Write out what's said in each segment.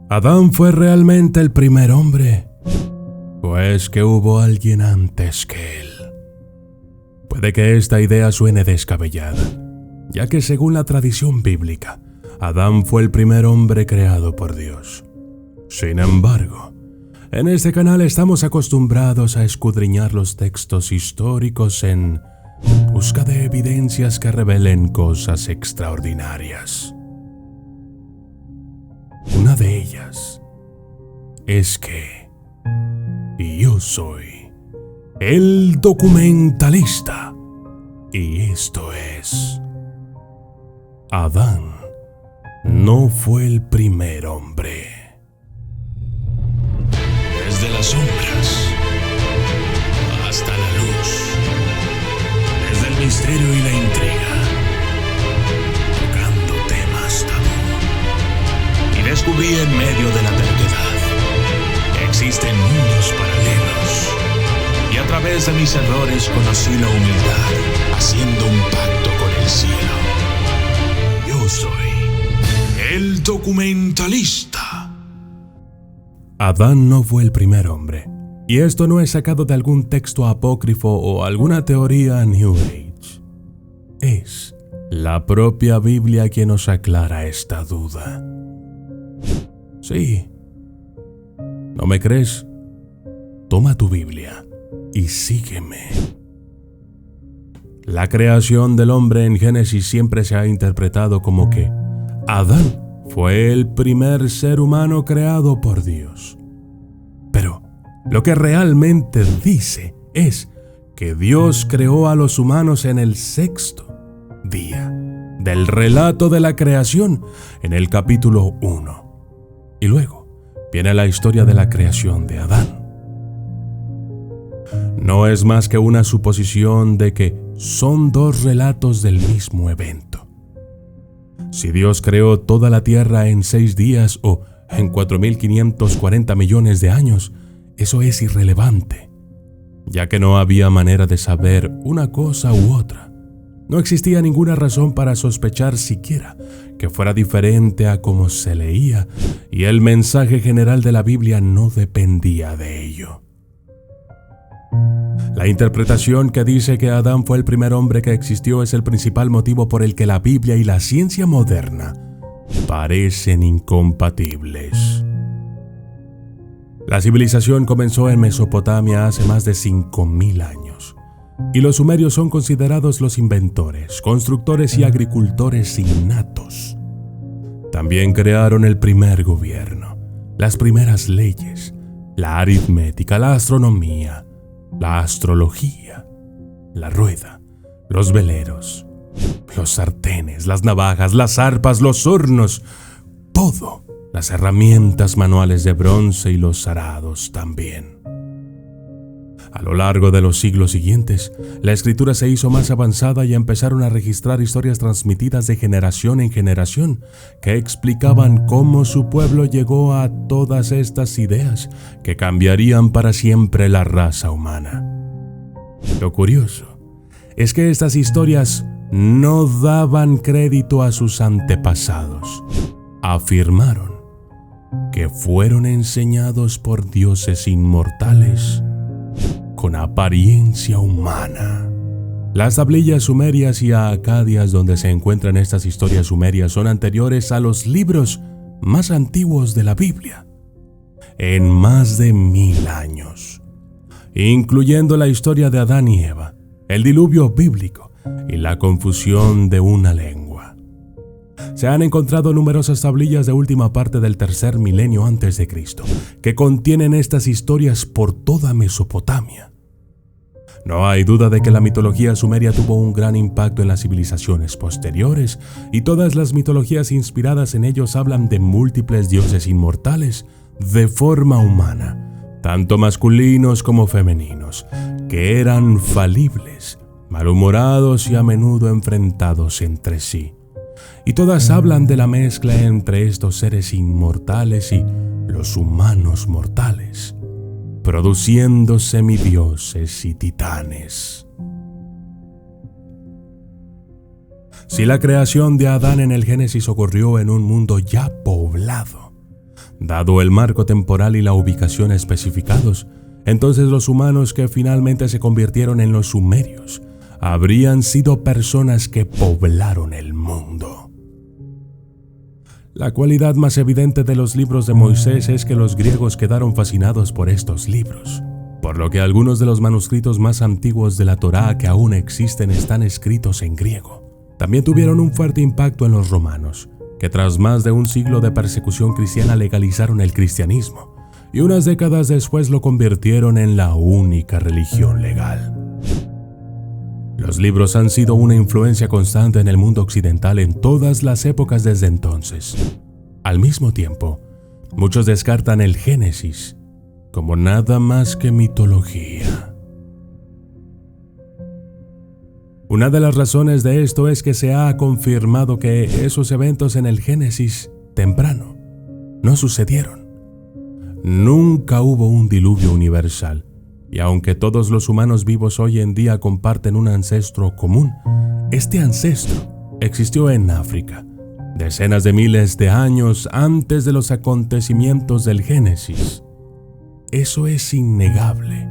¿Adán fue realmente el primer hombre? ¿O es que hubo alguien antes que él? Puede que esta idea suene descabellada, ya que según la tradición bíblica, Adán fue el primer hombre creado por Dios. Sin embargo, en este canal estamos acostumbrados a escudriñar los textos históricos en busca de evidencias que revelen cosas extraordinarias. Una de ellas es que yo soy el documentalista, y esto es: Adán no fue el primer hombre. Desde las sombras hasta la luz, desde el misterio y la intriga, tocando temas tabú. Y descubrí en medio de la terquedad que existen mundos paralelos. Y a través de mis errores conocí la humildad, haciendo un pacto con el cielo. Yo soy el documentalista. Adán no fue el primer hombre, y esto no es sacado de algún texto apócrifo o alguna teoría New Age. Es la propia Biblia quien nos aclara esta duda. Sí. ¿No me crees? Toma tu Biblia y sígueme. La creación del hombre en Génesis siempre se ha interpretado como que Adán fue el primer ser humano creado por Dios. Pero lo que realmente dice es que Dios creó a los humanos en el sexto día del relato de la creación, en el capítulo 1. Y luego viene la historia de la creación de Adán. No es más que una suposición de que son dos relatos del mismo evento. Si Dios creó toda la tierra en 6 días o en 4.540 millones de años, eso es irrelevante, ya que no había manera de saber una cosa u otra. No existía ninguna razón para sospechar siquiera que fuera diferente a como se leía, y el mensaje general de la Biblia no dependía de ello. La interpretación que dice que Adán fue el primer hombre que existió es el principal motivo por el que la Biblia y la ciencia moderna parecen incompatibles. La civilización comenzó en Mesopotamia hace más de 5.000 años, y los sumerios son considerados los inventores, constructores y agricultores innatos. También crearon el primer gobierno, las primeras leyes, la aritmética, la astronomía, la astrología, la rueda, los veleros, los sartenes, las navajas, las arpas, los hornos, todo, las herramientas manuales de bronce y los arados también. A lo largo de los siglos siguientes, la escritura se hizo más avanzada y empezaron a registrar historias transmitidas de generación en generación que explicaban cómo su pueblo llegó a todas estas ideas que cambiarían para siempre la raza humana. Lo curioso es que estas historias no daban crédito a sus antepasados. Afirmaron que fueron enseñados por dioses inmortales con apariencia humana. Las tablillas sumerias y acadias donde se encuentran estas historias sumerias son anteriores a los libros más antiguos de la Biblia, en más de 1000 años, incluyendo la historia de Adán y Eva, el diluvio bíblico y la confusión de una lengua. Se han encontrado numerosas tablillas de última parte del tercer milenio antes de Cristo, que contienen estas historias por toda Mesopotamia. No hay duda de que la mitología sumeria tuvo un gran impacto en las civilizaciones posteriores, y todas las mitologías inspiradas en ellos hablan de múltiples dioses inmortales de forma humana, tanto masculinos como femeninos, que eran falibles, malhumorados y a menudo enfrentados entre sí. Y todas hablan de la mezcla entre estos seres inmortales y los humanos mortales, produciendo semidioses y titanes. Si la creación de Adán en el Génesis ocurrió en un mundo ya poblado, Dado el marco temporal y la ubicación especificados, entonces los humanos que finalmente se convirtieron en los sumerios habrían sido personas que poblaron el mundo. La cualidad más evidente de los libros de Moisés es que los griegos quedaron fascinados por estos libros, por lo que algunos de los manuscritos más antiguos de la Torá que aún existen están escritos en griego. También tuvieron un fuerte impacto en los romanos, que tras más de un siglo de persecución cristiana legalizaron el cristianismo, y unas décadas después lo convirtieron en la única religión legal. Los libros han sido una influencia constante en el mundo occidental en todas las épocas desde entonces. Al mismo tiempo, muchos descartan el Génesis como nada más que mitología. Una de las razones de esto es que se ha confirmado que esos eventos en el Génesis temprano no sucedieron. Nunca hubo un diluvio universal, y aunque todos los humanos vivos hoy en día comparten un ancestro común, este ancestro existió en África, decenas de miles de años antes de los acontecimientos del Génesis. Eso es innegable.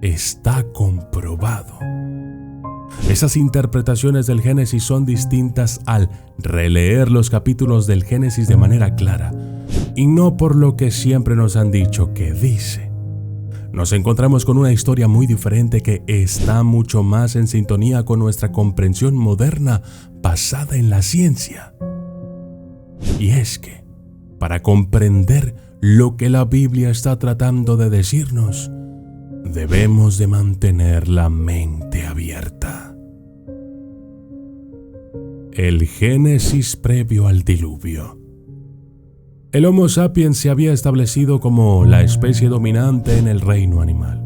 Está comprobado. Esas interpretaciones del Génesis son distintas al releer los capítulos del Génesis de manera clara, y no por lo que siempre nos han dicho que dice. Nos encontramos con una historia muy diferente que está mucho más en sintonía con nuestra comprensión moderna basada en la ciencia. Y es que, para comprender lo que la Biblia está tratando de decirnos, debemos de mantener la mente abierta. El Génesis previo al diluvio. El Homo sapiens se había establecido como la especie dominante en el reino animal,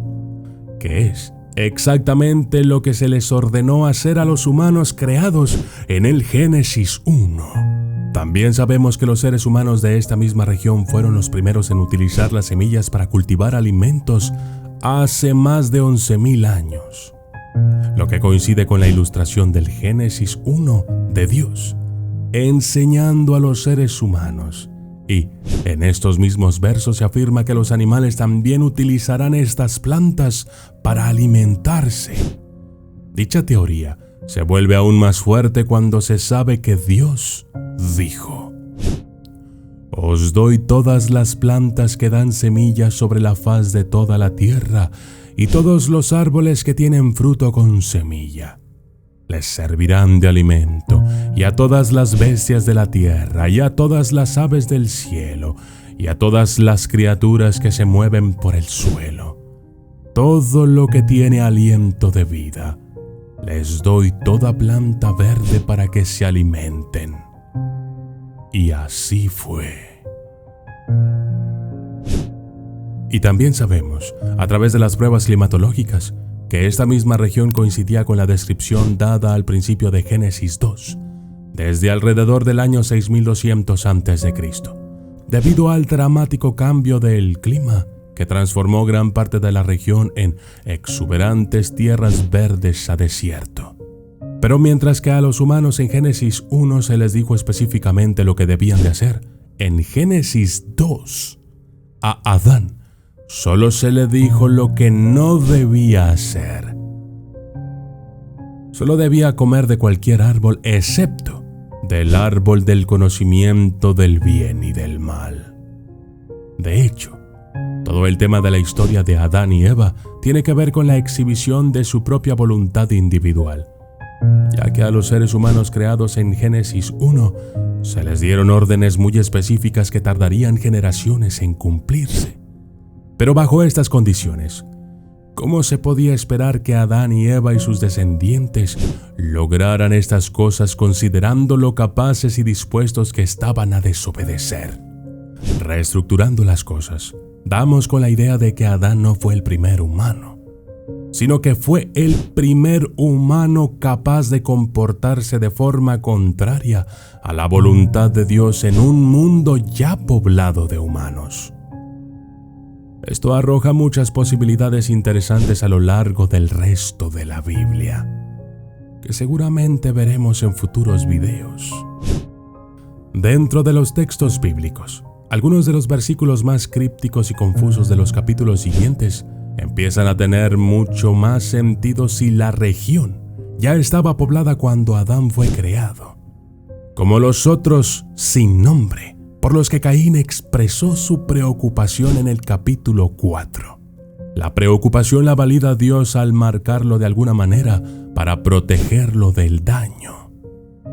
que es exactamente lo que se les ordenó hacer a los humanos creados en el Génesis 1. También sabemos que los seres humanos de esta misma región fueron los primeros en utilizar las semillas para cultivar alimentos hace más de 11,000 años, lo que coincide con la ilustración del Génesis 1 de Dios, enseñando a los seres humanos. Y en estos mismos versos se afirma que los animales también utilizarán estas plantas para alimentarse. Dicha teoría se vuelve aún más fuerte cuando se sabe que Dios dijo: «Os doy todas las plantas que dan semillas sobre la faz de toda la tierra, y todos los árboles que tienen fruto con semilla. Les servirán de alimento, y a todas las bestias de la tierra, y a todas las aves del cielo, y a todas las criaturas que se mueven por el suelo. Todo lo que tiene aliento de vida, les doy toda planta verde para que se alimenten». Y así fue. Y también sabemos, a través de las pruebas climatológicas, que esta misma región coincidía con la descripción dada al principio de Génesis 2, desde alrededor del año 6200 a.C., debido al dramático cambio del clima que transformó gran parte de la región en exuberantes tierras verdes a desierto. Pero mientras que a los humanos en Génesis 1 se les dijo específicamente lo que debían de hacer, en Génesis 2, a Adán solo se le dijo lo que no debía hacer. Solo debía comer de cualquier árbol excepto del árbol del conocimiento del bien y del mal. De hecho, todo el tema de la historia de Adán y Eva tiene que ver con la exhibición de su propia voluntad individual, ya que a los seres humanos creados en Génesis 1 se les dieron órdenes muy específicas que tardarían generaciones en cumplirse. Pero bajo estas condiciones, ¿cómo se podía esperar que Adán y Eva y sus descendientes lograran estas cosas considerando lo capaces y dispuestos que estaban a desobedecer? Reestructurando las cosas, damos con la idea de que Adán no fue el primer humano, sino que fue el primer humano capaz de comportarse de forma contraria a la voluntad de Dios en un mundo ya poblado de humanos. Esto arroja muchas posibilidades interesantes a lo largo del resto de la Biblia, que seguramente veremos en futuros videos. Dentro de los textos bíblicos, Algunos de los versículos más crípticos y confusos de los capítulos siguientes empiezan a tener mucho más sentido si la región ya estaba poblada cuando Adán fue creado, como los otros sin nombre, por los que Caín expresó su preocupación en el capítulo 4. La preocupación la valida Dios al marcarlo de alguna manera para protegerlo del daño.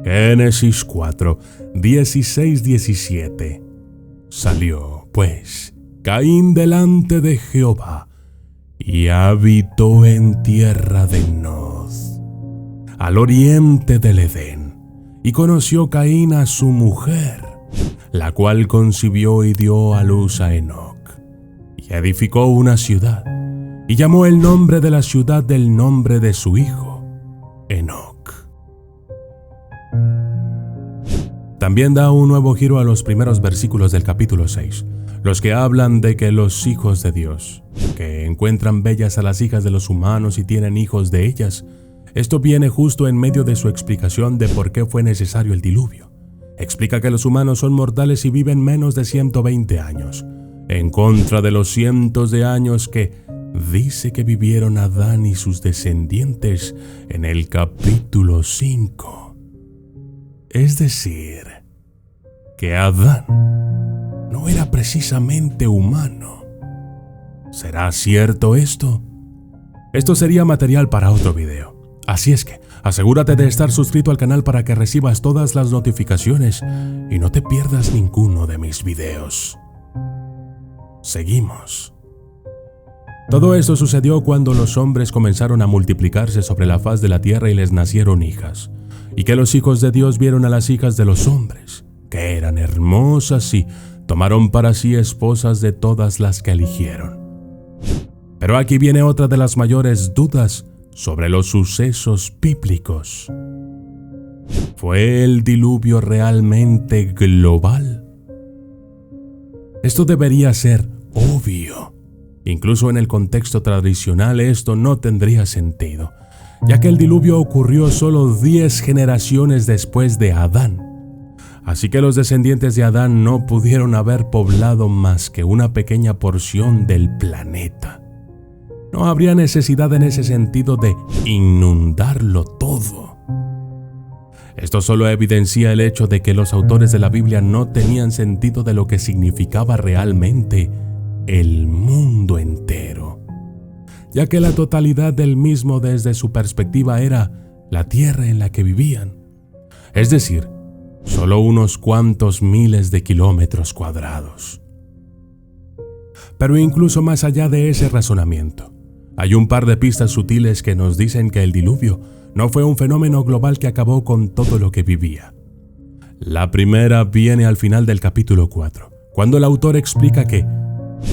Génesis 4, 16-17. Salió, pues, Caín delante de Jehová, y habitó en tierra de Nod, al oriente del Edén, y conoció Caín a su mujer, la cual concibió y dio a luz a Enoc, y edificó una ciudad, y llamó el nombre de la ciudad del nombre de su hijo, Enoc. También da un nuevo giro a los primeros versículos del capítulo 6, los que hablan de que los hijos de Dios, que encuentran bellas a las hijas de los humanos y tienen hijos de ellas. Esto viene justo en medio de su explicación de por qué fue necesario el diluvio. Explica que los humanos son mortales y viven menos de 120 años, en contra de los cientos de años que dice que vivieron Adán y sus descendientes en el capítulo 5. Es decir, que Adán no era precisamente humano. ¿Será cierto esto? Esto sería material para otro video. Así es que asegúrate de estar suscrito al canal para que recibas todas las notificaciones y no te pierdas ninguno de mis videos. Seguimos. Todo esto sucedió cuando los hombres comenzaron a multiplicarse sobre la faz de la tierra y les nacieron hijas, y que los hijos de Dios vieron a las hijas de los hombres, que eran hermosas y tomaron para sí esposas de todas las que eligieron. Pero aquí viene otra de las mayores dudas sobre los sucesos bíblicos. ¿Fue el diluvio realmente global? Esto debería ser obvio. Incluso en el contexto tradicional esto no tendría sentido, ya que el diluvio ocurrió solo 10 generaciones después de Adán. Así que los descendientes de Adán no pudieron haber poblado más que una pequeña porción del planeta. No habría necesidad en ese sentido de inundarlo todo. Esto solo evidencia el hecho de que los autores de la Biblia no tenían sentido de lo que significaba realmente el mundo entero, ya que la totalidad del mismo desde su perspectiva era la tierra en la que vivían, es decir, solo unos cuantos miles de kilómetros cuadrados. Pero incluso más allá de ese razonamiento, hay un par de pistas sutiles que nos dicen que el diluvio no fue un fenómeno global que acabó con todo lo que vivía. La primera viene al final del capítulo 4, cuando el autor explica que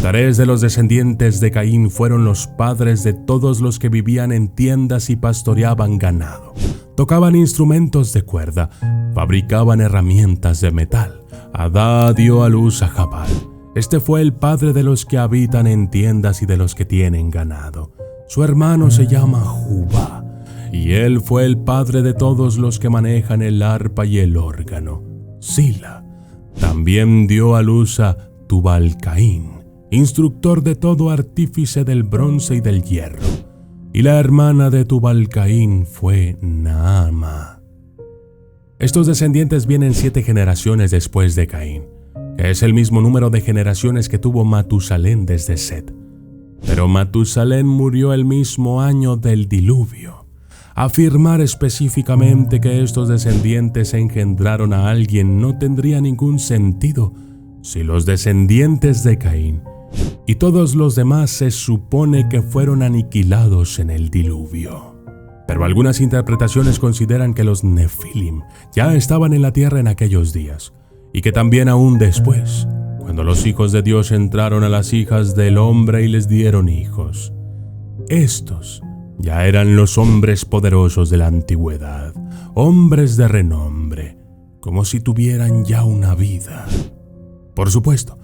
3 de los descendientes de Caín fueron los padres de todos los que vivían en tiendas y pastoreaban ganado, tocaban instrumentos de cuerda, fabricaban herramientas de metal. Adá dio a luz a Jabal. Este fue el padre de los que habitan en tiendas y de los que tienen ganado. Su hermano se llama Jubá, y él fue el padre de todos los que manejan el arpa y el órgano. Sila también dio a luz a Tubal-Caín, instructor de todo artífice del bronce y del hierro, y la hermana de Tubal-Caín fue Naama. Estos descendientes vienen 7 generaciones después de Caín, que es el mismo número de generaciones que tuvo Matusalén desde Set. Pero Matusalén murió el mismo año del diluvio. Afirmar específicamente que estos descendientes engendraron a alguien no tendría ningún sentido si los descendientes de Caín y todos los demás se supone que fueron aniquilados en el diluvio. Pero algunas interpretaciones consideran que los Nefilim ya estaban en la tierra en aquellos días, y que también aún después, cuando los hijos de Dios entraron a las hijas del hombre y les dieron hijos. Estos ya eran los hombres poderosos de la antigüedad, hombres de renombre, como si tuvieran ya una vida. Por supuesto,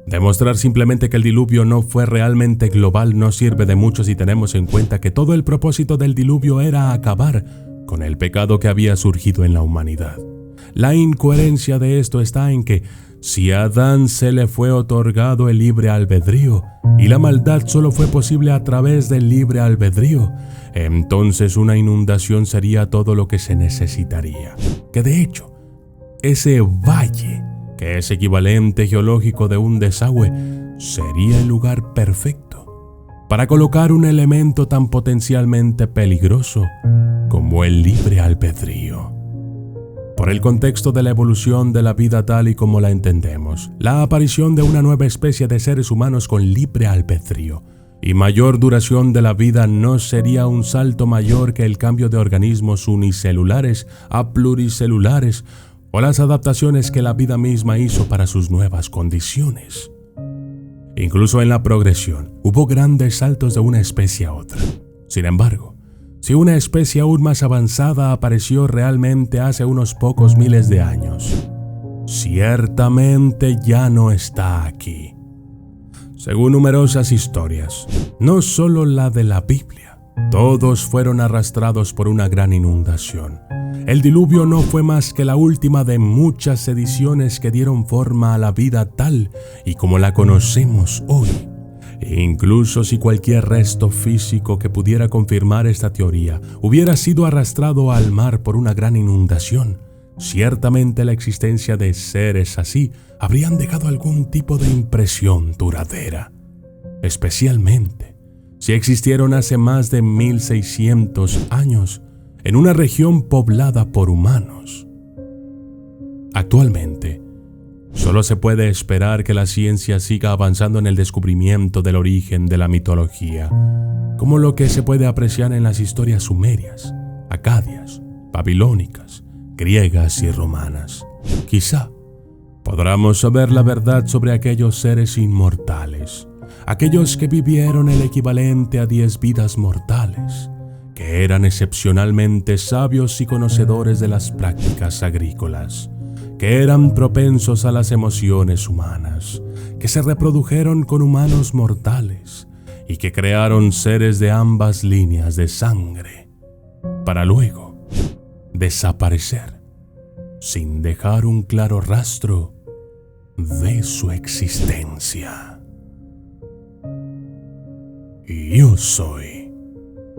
demostrar simplemente que el diluvio no fue realmente global no sirve de mucho si tenemos en cuenta que todo el propósito del diluvio era acabar con el pecado que había surgido en la humanidad. La incoherencia de esto está en que si a Adán se le fue otorgado el libre albedrío y la maldad solo fue posible a través del libre albedrío, entonces una inundación sería todo lo que se necesitaría. Que de hecho, ese valle, que es equivalente geológico de un desagüe, sería el lugar perfecto para colocar un elemento tan potencialmente peligroso como el libre albedrío. Por el contexto de la evolución de la vida tal y como la entendemos, la aparición de una nueva especie de seres humanos con libre albedrío y mayor duración de la vida no sería un salto mayor que el cambio de organismos unicelulares a pluricelulares o las adaptaciones que la vida misma hizo para sus nuevas condiciones. Incluso en la progresión, hubo grandes saltos de una especie a otra. Sin embargo, si una especie aún más avanzada apareció realmente hace unos pocos miles de años, ciertamente ya no está aquí. Según numerosas historias, no solo la de la Biblia, todos fueron arrastrados por una gran inundación. El diluvio no fue más que la última de muchas ediciones que dieron forma a la vida tal y como la conocemos hoy. Incluso si cualquier resto físico que pudiera confirmar esta teoría hubiera sido arrastrado al mar por una gran inundación, ciertamente la existencia de seres así habrían dejado algún tipo de impresión duradera, especialmente si existieron hace más de 1600 años en una región poblada por humanos. Actualmente, solo se puede esperar que la ciencia siga avanzando en el descubrimiento del origen de la mitología, como lo que se puede apreciar en las historias sumerias, acadias, babilónicas, griegas y romanas. Quizá podamos saber la verdad sobre aquellos seres inmortales, aquellos que vivieron el equivalente a 10 vidas mortales, que eran excepcionalmente sabios y conocedores de las prácticas agrícolas, que eran propensos a las emociones humanas, que se reprodujeron con humanos mortales y que crearon seres de ambas líneas de sangre, para luego desaparecer sin dejar un claro rastro de su existencia. Y yo soy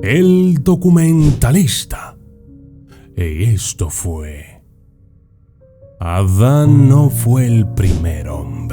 el documentalista, y esto fue: Adán no fue el primer hombre.